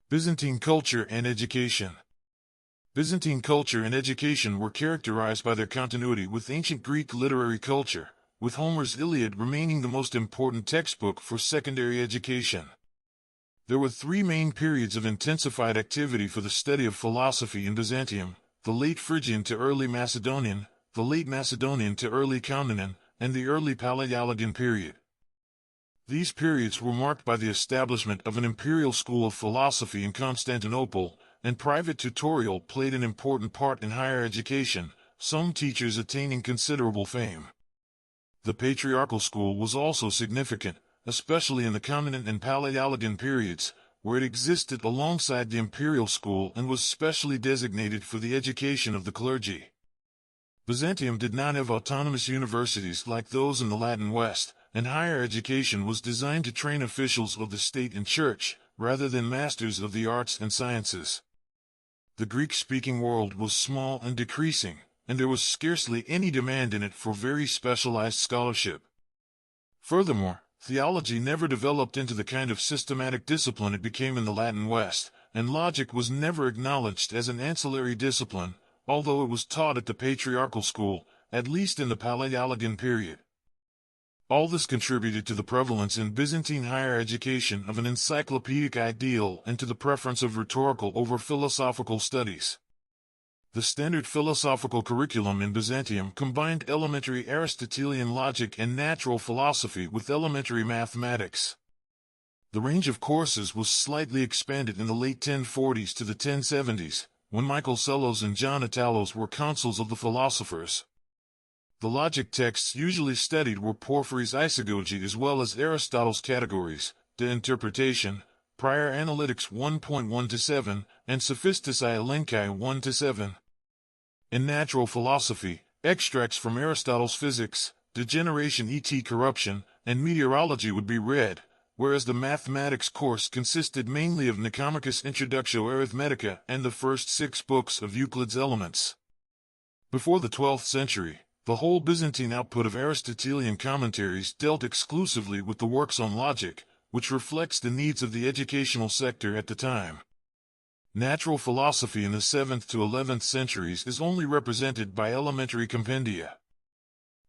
Byzantine culture and education. Byzantine culture and education were characterized by their continuity with ancient Greek literary culture, with Homer's Iliad remaining the most important textbook for secondary education. There were three main periods of intensified activity for the study of philosophy in Byzantium: the late Phrygian to early Macedonian, the late Macedonian to early Komnenan, and the early Palaiologan period. These periods were marked by the establishment of an Imperial School of Philosophy in Constantinople, and private tutorial played an important part in higher education, some teachers attaining considerable fame. The Patriarchal School was also significant, especially in the Komnenan and Palaiologan periods, where it existed alongside the Imperial School and was specially designated for the education of the clergy. Byzantium did not have autonomous universities like those in the Latin West, and higher education was designed to train officials of the state and church, rather than masters of the arts and sciences. The Greek-speaking world was small and decreasing, and there was scarcely any demand in it for very specialized scholarship. Furthermore, theology never developed into the kind of systematic discipline it became in the Latin West, and logic was never acknowledged as an ancillary discipline, although it was taught at the Patriarchal School, at least in the Palaiologan period. All this contributed to the prevalence in Byzantine higher education of an encyclopedic ideal and to the preference of rhetorical over philosophical studies. The standard philosophical curriculum in Byzantium combined elementary Aristotelian logic and natural philosophy with elementary mathematics. The range of courses was slightly expanded in the late 1040s to the 1070s, when Michael Psellos and John Attalos were consuls of the philosophers. The logic texts usually studied were Porphyry's isagogy as well as Aristotle's categories, De Interpretation, Prior Analytics 1.1-7, and Sophisticai Elenchi 1-7. In natural philosophy, extracts from Aristotle's Physics, Degeneration et Corruption, and Meteorology would be read, whereas the mathematics course consisted mainly of Nicomachus' Introductio Arithmetica and the first 6 books of Euclid's Elements. Before the 12th century, the whole Byzantine output of Aristotelian commentaries dealt exclusively with the works on logic, which reflects the needs of the educational sector at the time. Natural philosophy in the 7th to 11th centuries is only represented by elementary compendia.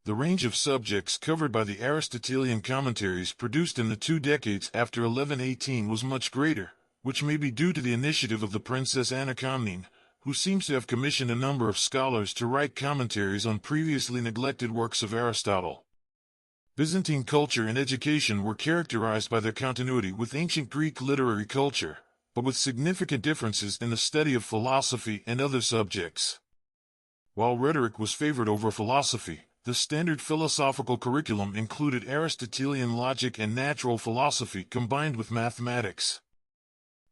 The range of subjects covered by the Aristotelian commentaries produced in the 2 decades after 1118 was much greater, which may be due to the initiative of the Princess Anna Komnene, who seems to have commissioned a number of scholars to write commentaries on previously neglected works of Aristotle. Byzantine culture and education were characterized by their continuity with ancient Greek literary culture, but with significant differences in the study of philosophy and other subjects. While rhetoric was favored over philosophy, the standard philosophical curriculum included Aristotelian logic and natural philosophy combined with mathematics.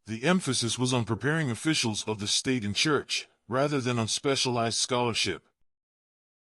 The emphasis was on preparing officials of the state and church, rather than on specialized scholarship.